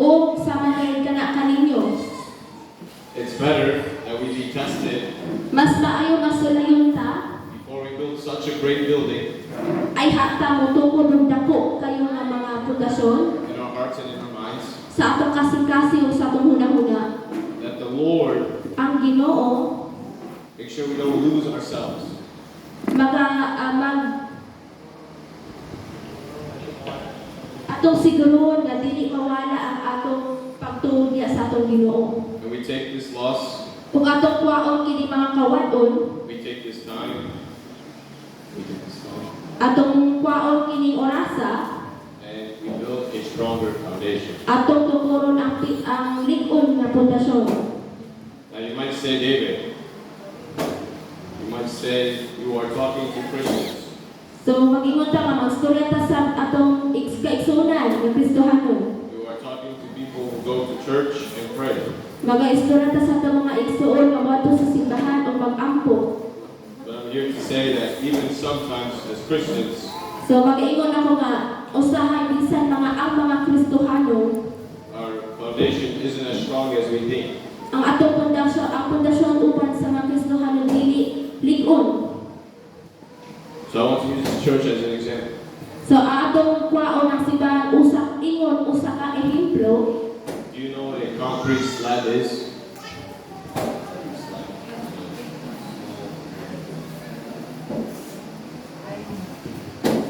O sama kay kana kaninyo. It's better that we be tested Mas maayo masulayon ta before we build such a great building ay hata mo tungkol ng dako kayo nga mga pundasyon in our hearts and in our minds, sa atong kasing-kasing o sa atong hunahuna. that the Lord Ang Ginoo make sure we don't lose ourselves. atong siguron nga dili mawala ang atong pagtuon niya sa atong Ginoo. And we take this loss, Kung atong kuwaon kini mga kawadon, we take this time, atong kuwaon kini orasa, and we build a stronger foundation. atong tukuron ang lig-on nga pundasyon. Now you might say, David, you might say you are talking to Christians. So mag-ingon ta nga magstorya ta sa atong kaigsunan nga Kristohanon. You are talking to people who go to church and pray. Mag-istorya ta sa atong mga igsuon nga moadto sa simbahan o mag-ampo. But I'm here to say that even sometimes as Christians, So mag-ingon ako nga usahay bisan ang mga Kristohanon our foundation isn't as strong as we think. ang atong pundasyon upan sa mga Kristohanon dili lig-on. So I want to use the church as an example. So atong kwaon ang simbahan usa ka ehemplo. Do you know what a concrete slab is?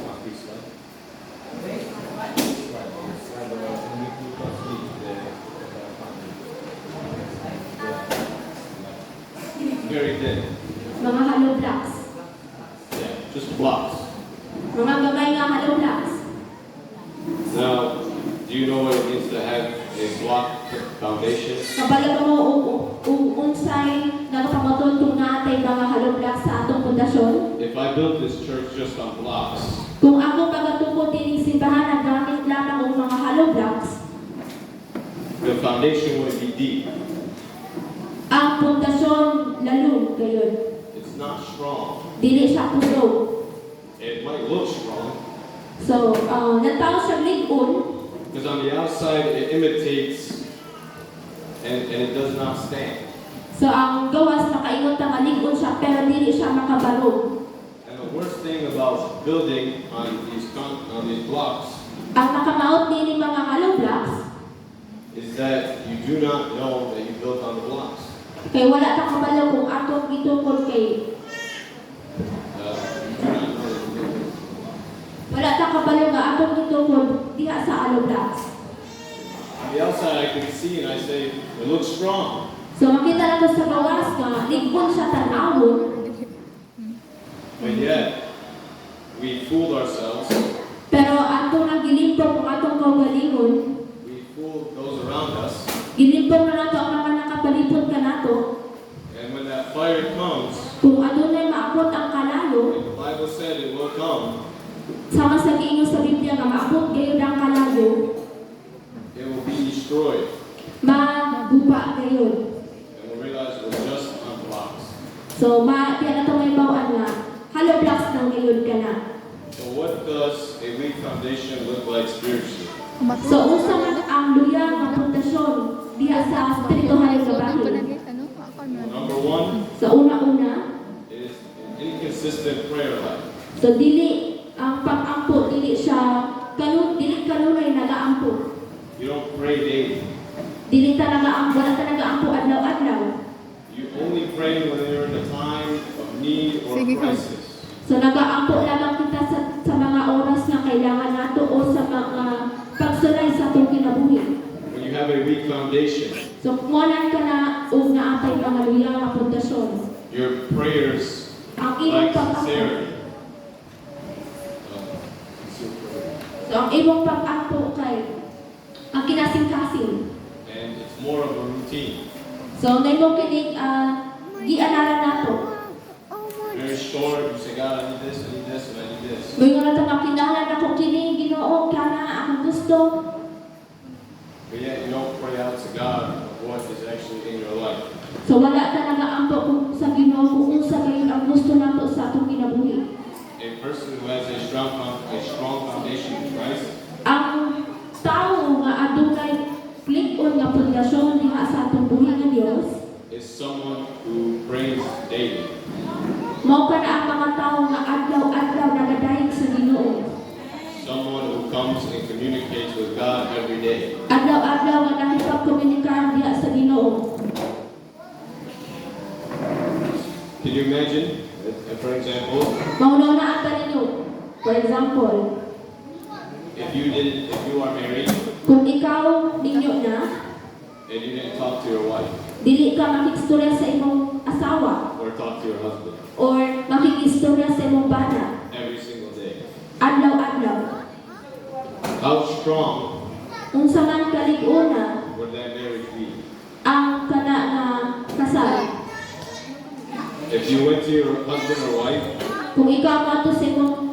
Concrete slab? Very thin. Mga hollow blocks. Yeah, just blocks. Mga gamay nga hollow blocks. Now, do you know what it means to have a block foundation? Kabalo mo unsay nagapamaton kung natay mga hollow blocks sa atong pundasyon. If I built this church just on blocks, Kung ako pagatukod dining simbahan gamit lamang og mga hollow blocks, the foundation would be deep. ang pundasyon lalo gayon. It's not strong. Dili siya puso. It might look strong, So, nataw siya lig-on. because on the outside it imitates and it does not stand. So, ang gawas makaingon ta nga lig-on siya pero dili siya makabarog. And the worst thing about building on these blocks Ang nakamaot ni mga hollow blocks is that you do not know that you built on the blocks. kay wala ta kabalo kung atong gitukod kay You do not know that you built it. wala ta kabalo nga atong gitukod diha sa hollow blocks. On the outside I can see and I say, it looks strong. So, makita nato sa gawas nga lig-on siya tan-awon. But yet, we fooled ourselves. Pero atong nang gilimpong kung atong kaugalingon, We fooled those around us. gilimpong na nato ang mga nakapalipot ka nato. And when that fire comes, Kung adunay maabot ang kalayo, and the Bible said it will come, sama sa giingon sa Biblia nga maabot gayud ang kalayo, it will be destroyed. maguba gayud. And we'll realize it was just on blocks. So, diyan nato may bawaan nga hollow blocks nang gayud ka na. So what does a weak foundation look like spiritually? So, unsa man ang luya nga pundasyon diha sa espirituhal nga bahin. Number one Sa una-una, is an inconsistent prayer life. so dili ang pag-ampo dili dili kanunay nagaampo. You don't pray daily. Dili ta nagaampo, wala ta nagaampo adlaw-adlaw. You only pray when you're in a time of need or crisis. So nagaampo lamang kita sa mga oras na kailangan nato o sa mga pagsulay sa atong kinabuhi. When you have a weak foundation, So kumanan ka na og naatay mga luya nga pundasyon. your prayers Ang imong lack pag-ampo. sincerity. So ang imong pag-ampo kay ang kinasing-kasing. And it's more of a routine. So naimong kining gianaran nato. Very short, you say, God, I need this, I need this, and I need this. Moingon nato nga kinahanglan ako kini Ginoo kana akong gusto. But yet you don't pray out to God of what is actually in your life. So wala ta nagaampo kung sa Ginoo kung unsa gayon ang gusto nato sa atong kinabuhi. A person who has a strong foundation in Christ Ang tao nga adunay someone who prays daily. Mao ka na ang mga tao nga adlaw-adlaw nagadayeg sa Ginoo. Someone who comes and communicates with God every day. Adlaw-adlaw nga nakipagkomunikar diha sa Ginoo. Can you imagine, for example, Mauna-una ang ninyo. For example, if you are married kung ikaw ninyo na, and you didn't talk to your wife dili ka makikistorya sa imong asawa or talk to your husband or makikistorya sa imong bana every single day, adlaw-adlaw, how strong unsa man kalig-una would that marriage be? ang kana nga kasal? If you went to your husband or wife Kung ikaw mato sa imong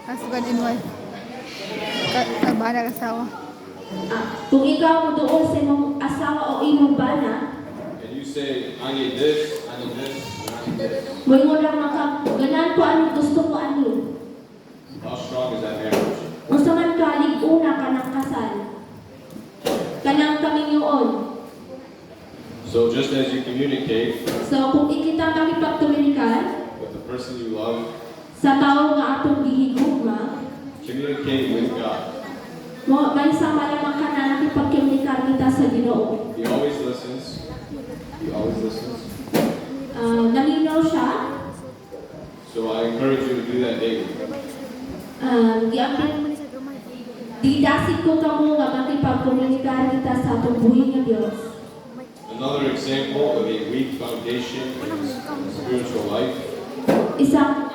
Husband and wife. Bana kasawa. kung ikaw mo doon sa imong asawa o imong bana, and you say, I need this, I need this, and I need this, mo lang ganan ko ano gusto ko ano. how strong is that marriage? Unsa man kalig-una kanang kasal, kanang kaminyoon. So just as you communicate So kung ikita kami pagkomunikar with the person you love, sa tao nga atong gihigugma, communicate with God. may sama lamang ka na nakipagkomunikar kita sa Ginoo. He always listens. He always listens. Nalinaw siya. So I encourage you to do that daily. Didasig ko kamo nga makipagkomunikar kita sa atong buhi nga Dios. Another example of a weak foundation in spiritual life Isang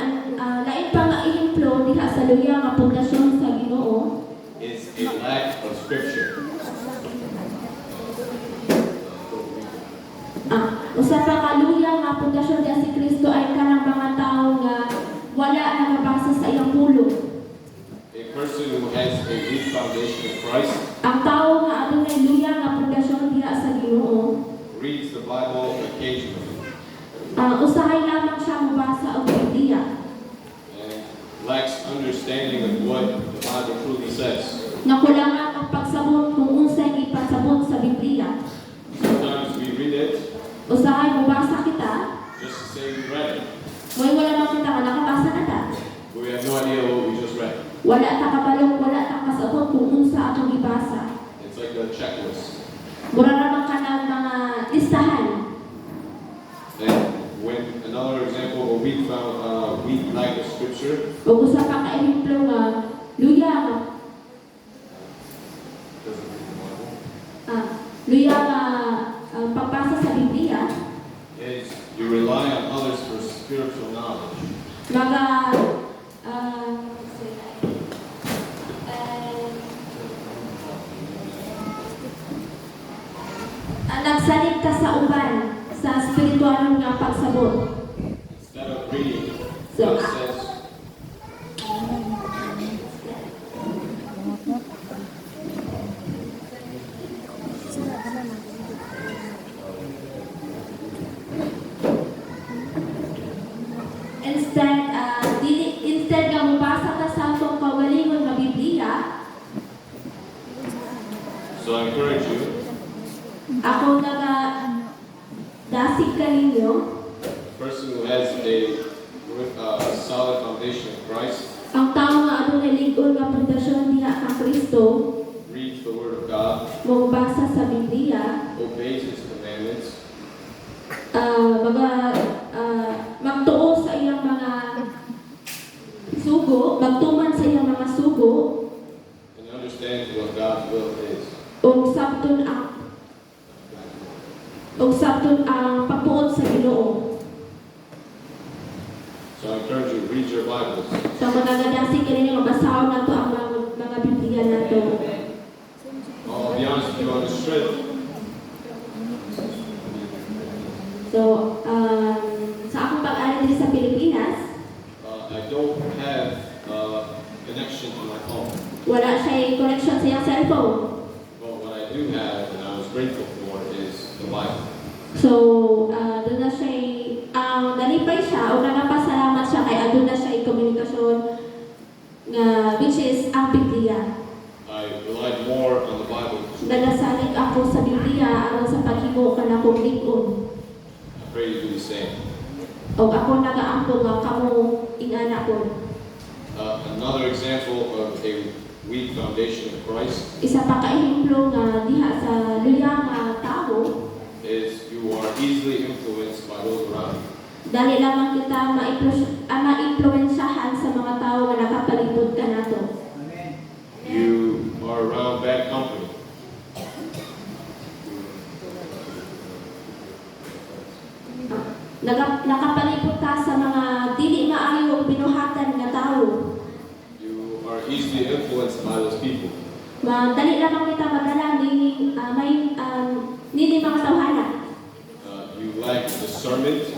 lain pa nga ehemplo diha sa luya nga pundasyon sa Ginoo is a lack of scripture. usa pa ka luya nga pundasyon diha si Kristo ay kanang mga tao nga wala nakabasa sa iyang pulong. A person who has a weak foundation in Christ Ang tao nga adunay luya nga pundasyon diha sa Ginoo, reads the Bible occasionally usahay lamang siya mabasa og Biblia. and lacks understanding of what the Bible truly says. Nakulangan ang pagsabot kung unsay ipasabot sa Biblia. Sometimes we read it Usahay mabasa kita, just to say we read it, mo'y wala man kita nga nakabasa na ta. but we have no idea what we just read. Wala ta kabalong, wala ta kasabot kung unsa atong ibasa. It's like a checklist. Mura naman ka ng mga listahan. And when another example of a weak lack of scripture O usa pa ka ehemplo nga luya nga luya nga pagbasa sa Biblia, is you rely on others for spiritual knowledge. mga nagsalit ka sa uban sa spiritual nga pagsabot. Instead of reading So, what it says, instead nga mubasa ka sa atong kaugalingon nga Biblia, so I encourage you, ako dasig ka ninyo, a person who has a solid foundation in Christ, ang tao nga adunay lig-on nga pundasyon diha ka Kristo, reads the Word of God, magbasa sa Biblia, obeys His commandments, magtuo sa iyang mga sugo, magtuman sa iyang mga sugo, and understands what God's will is. o sabton ang pagtuon sa Ginoo. So I encourage you, read your Bibles. So magagadasig ka ninyo, mabasaw na to ang mga Biblia na to. I'll be honest with you on this trip. So, sa akong pag-aral dito sa Pilipinas, I don't have connection to my phone. wala siya connection sa iyang cellphone. But what I do have, and I was grateful for, is the Bible. So, doon na siya, nalipay siya o nagapasalamat siya kay doon na siya komunikasyon which is ang Biblia. I relied more on the Bible Nalasalig ako sa Biblia aron sa paghimo ka na kong lig-on. same. O ako nagaampo nga kamo ingana ko. Another example of a weak foundation of Christ Isa pa ka ehemplo nga diha sa luya nga tao, is you are easily influenced by those around you. dali lamang kita ma-influensyahan sa mga tao nga nakapalibot ka nato. You are around bad company. Nakapalibot ka sa mga dili maayo binuhatan nga tao. You are easily influenced by those people. Dali lamang kita madala nini mga tawhana. You lack discernment.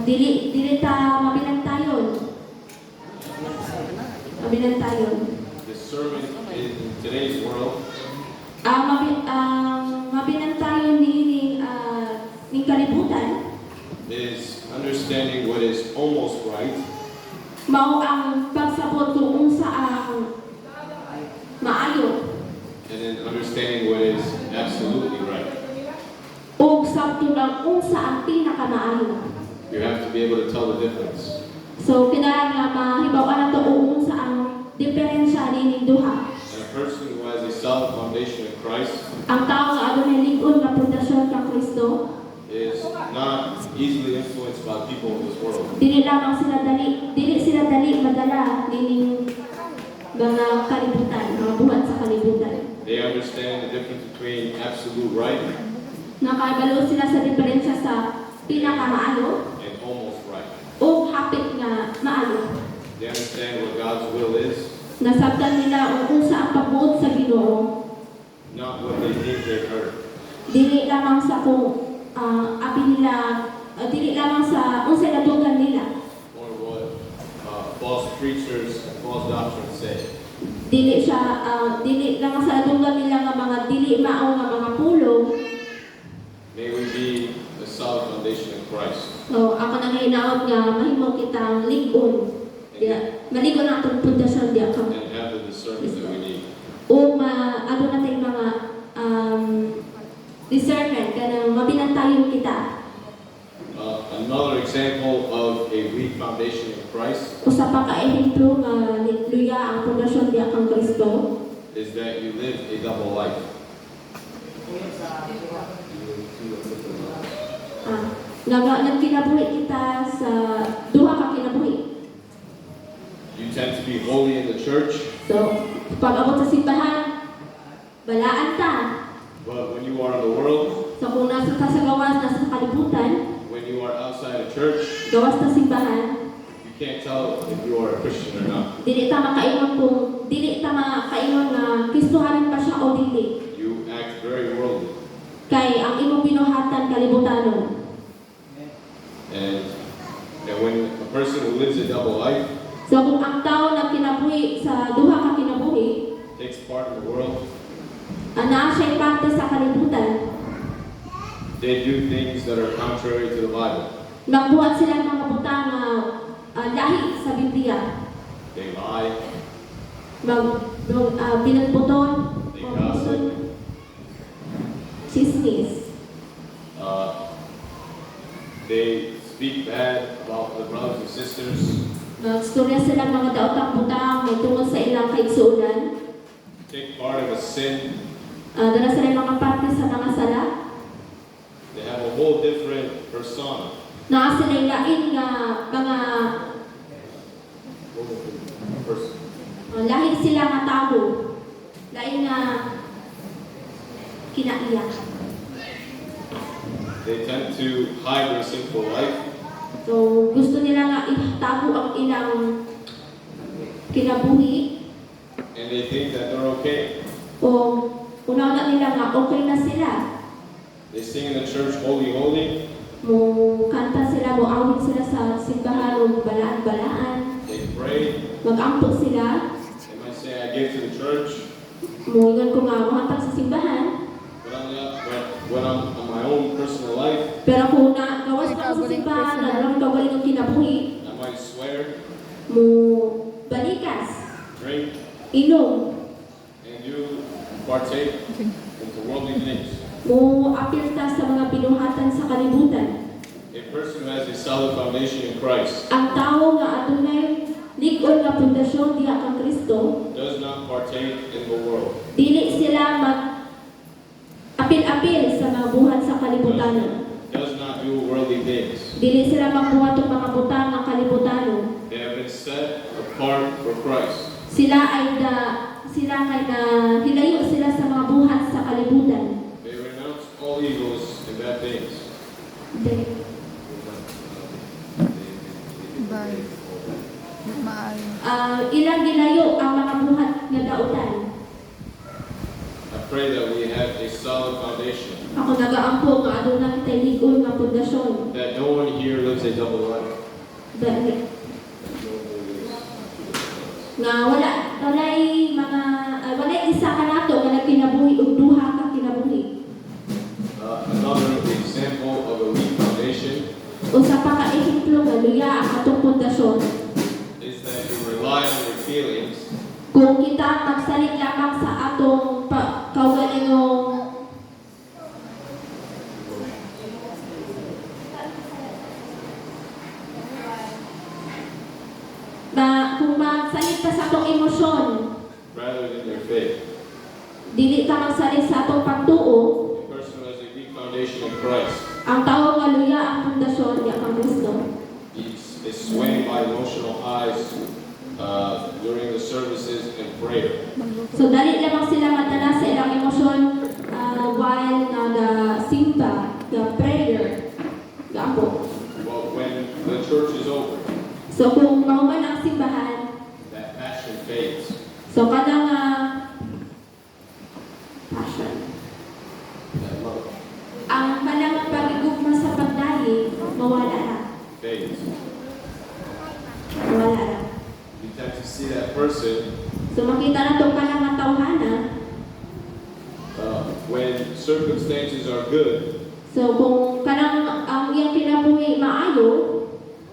Dili ta mabinantayon. Mabinantayon. Discernment in today's world Mabinantayon ni kalibutan. is understanding what is almost right Mao ang pagsabot kung unsa ang maayo and then understanding what is absolutely right. ug sabto lang unsa ang pinakamaayo. You have to be able to tell the difference. So kinahanglan nga mahibaw-an nato kung unsa ang diferensya nining duha. And a person who has a solid foundation in Christ Ang tao nga adunay lig-on nga pundasyon kang Kristo, is not easily influenced by people in this world. dili sila dali madala nining mga kalibutan, mga buhat sa kalibutan. They understand the difference between absolute right Nakabalo sila sa diferensya sa pinakamaayo and almost right. o hapit nga maayo. They understand what God's will is, Nasabtan nila kung unsa ang pagbuot sa Ginoo, not what they think they've heard. dili lamang sa kung abi nila, dili lamang sa unsa natugan nila, Or what false preachers and false doctrines say. dili lamang sa natugan nila nga mga dili mao nga mga pulong. May we be a solid foundation in Christ. So ako nang hinaot nga mahimo kitang lig-on, maligon ang atong pundasyon diya ka. And have the discernment that we need. O ano natin mga discernment, kanang mabinantayon kita. Another example of a weak foundation in Christ Usa pa ka ehemplo nga luya ang pundasyon diya kang Kristo, is that you live a double life. nagkinabuhi kita sa duha ka kinabuhi. You tend to be holy in the church, So, pag abot sa simbahan, balaan ta. but when you are in the world, So, kung nasa ka sa gawas, nasa kalibutan, when you are outside of church, gawas na simbahan, you can't tell if you are a Christian or not. dili ta makaingon nga Kristohanan pa siya o dili. You act very worldly. Kay ang imong binuhatan kalibutanon. And when a person who lives a double life So, kung ang tao na kinabuhi sa duha ka kinabuhi, takes part in the world, naa siya'y parte sa kalibutan, they do things that are contrary to the Bible. nagbuhat sila ng mga butang lahi sa Biblia. They lie, Binagbuton, they gossip, chismis. they speak bad about the brothers and sisters, Nagstorya sila mga daotang butang may tungkol sa ilang kaigsuunan. take part of a sin. Dala sila mga parte sa mga sala. They have a whole different persona. Naa sila lain nga mga lahi sila nga tao. Lain nga kinaiyak. They tend to hide their sinful life. So, gusto nila nga itago ang ilang kinabuhi And they think that they're okay. o una nila nga okay na sila. They sing in the church, holy, holy. Mo kanta sila, mo awit sila sa simbahan o balaan-balaan. They pray. Mag-ampo sila. They might say, I give to the church. Mo ingon ko nga muhatag sa simbahan. But when I'm on my own personal life, Pero kung gawas pa ko sa simbahan, nalang kagaling ang kinabuhi, I might swear, mo balikas, drink, inom, you partake into worldly things. Mo appear ta sa mga binuhatan sa kalibutan. A person who has a solid foundation in Christ Ang tao nga adunay lig-on nga pundasyon diha kang Kristo, does not partake in the world. dili sila mag apil-apil sa mga buhat sa kalibutan. Does not do worldly things. Dili sila magbuhat og mga butang nga kalibutan. They have been set apart for Christ. Sila kay na hilayo sila sa mga buhat sa kalibutan. They renounce all evils and bad things. Bye. Maayo. Ilang gilayo ang mga buhat nga dautan. I pray that we have a solid foundation, Ako nagaampo nga aduna kitay lig-on nga pundasyon. that no one here lives a double life. Dali. Nga walay isa ka nato nga nagkinabuhi og duha ka kinabuhi. Another example of a weak foundation Usa pa ka ehemplo nga luya ang atong pundasyon. is that you rely on your feelings Kung kita magsalig lamang sa atong kaugalingong kung magsalig ka sa atong emosyon, rather than your faith. dili ka magsalig sa atong pagtuo, A person who has a weak foundation in Christ ang tao nga luya ang pundasyon diha kang Kristo. is swayed by emotional highs during the services and prayer. So dali lamang sila madala sa ilang emosyon while nagasimba, prayer, gapo. Well, when the church is over, So kung mahuman ang simbahan, that passion fades. so kanang passion. That love Ang kanang pagigugma sa pagdali, mawala na. fades. Mawala na. You tend to see that person So makita na itong kanang matawhana. when circumstances are good, So kung kanang ang iyang kinabuhi maayo,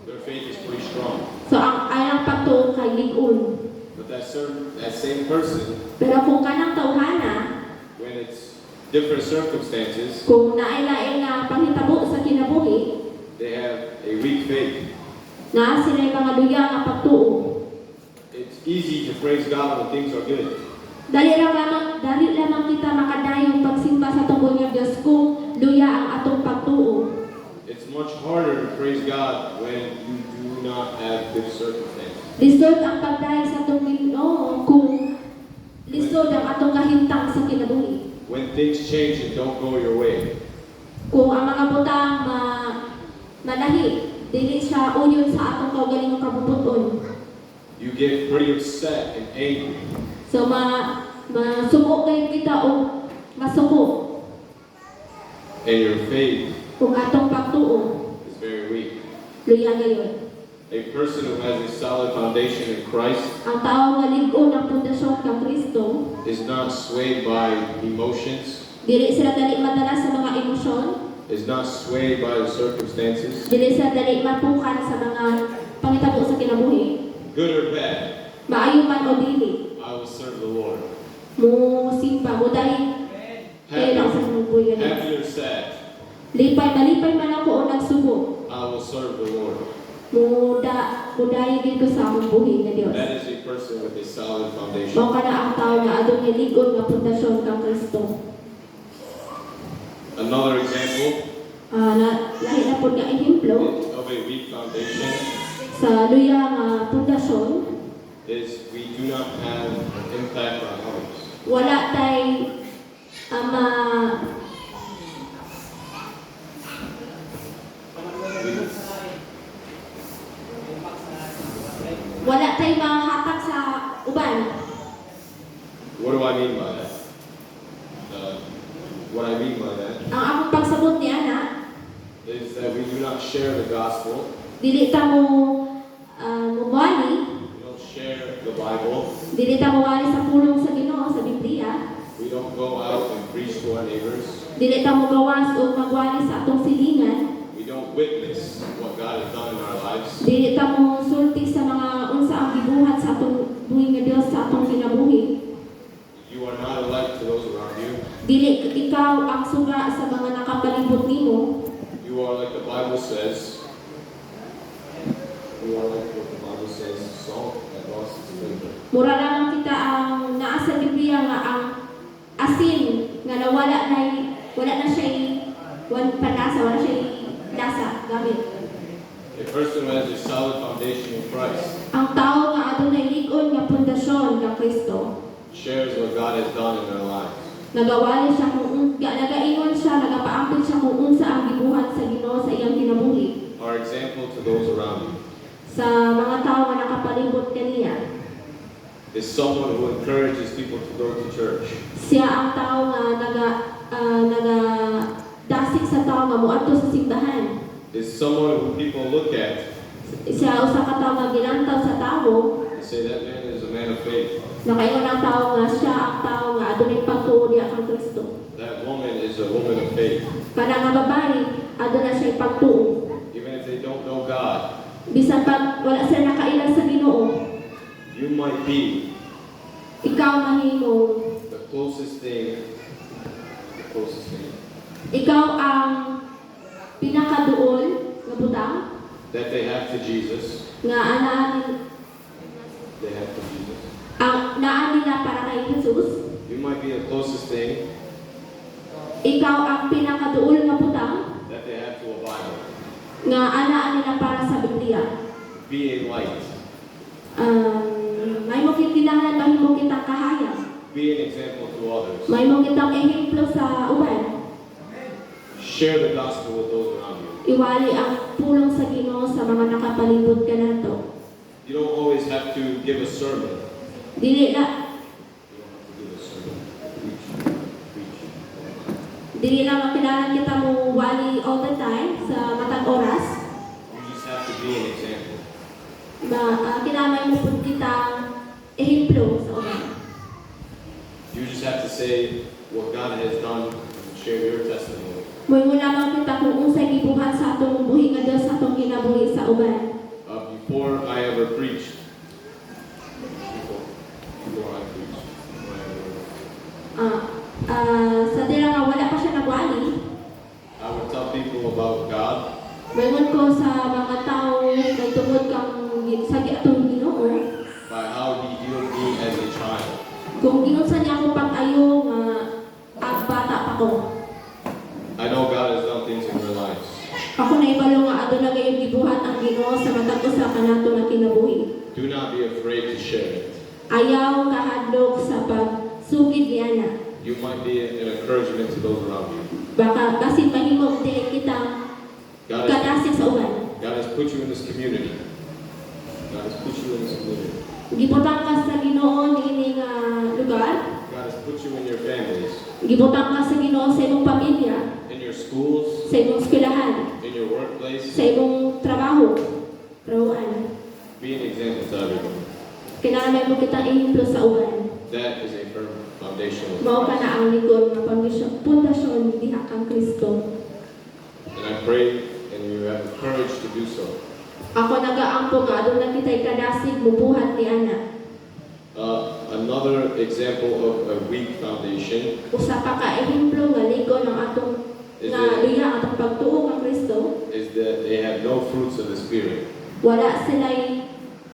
their faith is pretty strong. so ang ayang pagtuo kay lig-on. But that same person, Pero kung kanang tawhana, when it's different circumstances, kung naay-laing nga panghitabo sa kinabuhi, they have a weak faith. na sila mga luya nga pagtuo. It's easy to praise God when things are good. Dali lamang kita makadayong pagsimba sa tungkol nga Diyos kung luya ang atong pagtuo. It's much harder to praise God when you do not have good circumstances. Lisod ang pagdayo sa atong Ginoo kung lisod ang atong kahintang sa kinabuhi. When things change and don't go your way. Kung ang mga butang manahi, dili siya uyon sa atong kaugalingong kabubuton. You get pretty upset and angry. So masuko kayo kita o masuko And your faith kung atong pagtuo, is very weak. luya gayon. A person who has a solid foundation in Christ Ang tao nga lig-on ang pundasyon kang Kristo, is not swayed by emotions, dili sila dali madala sa mga emosyon, is not swayed by the circumstances, dili sila dali mapukan sa mga pangitabo sa kinabuhi. good or bad. Maayo man o dili, I will serve the Lord. mo simba, mo dahil kayo lang sa mga buhay ganun. Happy or sad, Malipay man ako o nagsubo, I will serve the Lord. mo dahil din ko sa akong buhay na Diyos. That is a person with a solid foundation. Mao ka na ang tao na adong lig-on nga pundasyon kang Kristo. Another example Lahi na po nga ehemplo of a weak foundation sa luya nga pundasyon, is we do not have an impact on others. wala tay wala tay mahatag sa uban. What do I mean by that? What I mean by that Ang akong pagsabot ni ana, is that we do not share the gospel, dili ta mo muwali, we don't share the Bible, dili ta muwali sa pulong sa Ginoo sa Biblia, we don't go out and preach to our neighbors, dili ta mo gawas o magwali sa atong silingan, we don't witness what God has done in our lives, dili ta mo sulti sa mga unsa ang gibuhat sa atong buhi nga Dios sa atong kinabuhi. you are not Dili ikaw ang suga sa mga nakapalibot nimo. You are like the Bible says. You are like what the Bible says, salt that lost its flavor. Mura lamang kita ang naa sa Biblia nga ang asin nga nawala na siya panlasa, wala siya lasa gamit. A person who has a solid foundation in Christ Ang tao nga adunay lig-on nga pundasyon nga Kristo. shares what God has done in their lives. Nagawali siya nagaingon siya, nagapaambit siya kung unsa ang gibuhat sa Ginoo sa iyang kinabuhi. Our example to those around you Sa mga tao nga nakapalibot kaniya, is someone who encourages people to go to church. siya ang tao nga naga dasig sa tao nga moadto sa simbahan. Is someone who people look at Siya usa ka tao nga gilantaw sa tao. and say that man is a man of faith. Nakaingon ang tao nga siya ang tao nga adunay pagtuo diha kang Kristo. That woman is a woman of faith. Para nga babae, aduna siya pagtuo. Even if they don't know God, Bisan pag wala sila nakailan sa Ginoo, you might be ikaw mahimo. the closest thing. Ikaw ang pinakaduol nga butang That they have to Jesus. nga anaan They have to Jesus. ang naan nila para kay Jesus. You might be the closest thing Ikaw ang pinakaduol nga butang that they have to a Bible. nga anaan nila para sa Biblia. Be a light. May mo kinahanglan mahimo kitang kahayag. Be an example to others. May mo kitang ehemplo sa uban. Share the gospel with those around you. Iwali ang pulong sa Ginoo sa mga nakapalibot ka nato. You don't always have to give a sermon. Dili na You don't have to give a sermon. Preach. dili lang kinahanglan kita mo wali all the time sa matag oras. You just have to be an example. Kinahanglan mo pud kitang ehemplo sa uban. You just have to say what God has done and share your testimony. Moy lamang kita kung unsay gibuhat sa atong buhi nga Dios sa atong kinabuhi sa uban. Before I ever preached, Sa dira nga wala pa siya nagwali, I would tell people about God, mayroon ko sa mga tao may tungod kang sa atong Ginoo. by how He healed me as a child. Kung ginunsa niya ako pag-ayo nga ang bata pa ko. I know God has done things in your lives. Ako na ibalo nga aduna gayud gibuhat ang Ginoo sa matag usa kanato nga kinabuhi. Do not be afraid to share it. Ayaw kahadlok sa pagsugid niana. You might be an encouragement to those around you. Baka basin mahimo dili kita God has, kadasig sa uban. God has put you in this community. God has put you in this community. Gibutang ka sa Ginoo niini nga lugar. God has put you in your families, Gibutang ka sa Ginoo sa imong pamilya, in your schools, sa imong eskwelahan, in your workplace. sa imong trabahoan. Be an example to everyone. Kinahanglan mo kitang ehemplo sa uban. That is a firm foundation. Mao ka na ang likod nga pundasyon diha kang Kristo. And I pray and you have the courage to do so. Ako nagaampo nga aduna kitay kadasig mubuhat ni ana. Another example of a weak foundation Usa pa ka ehemplo nga ligon ang atong nga luya atong pagtuo kang Kristo. is that they have no fruits of the Spirit. Wala sila'y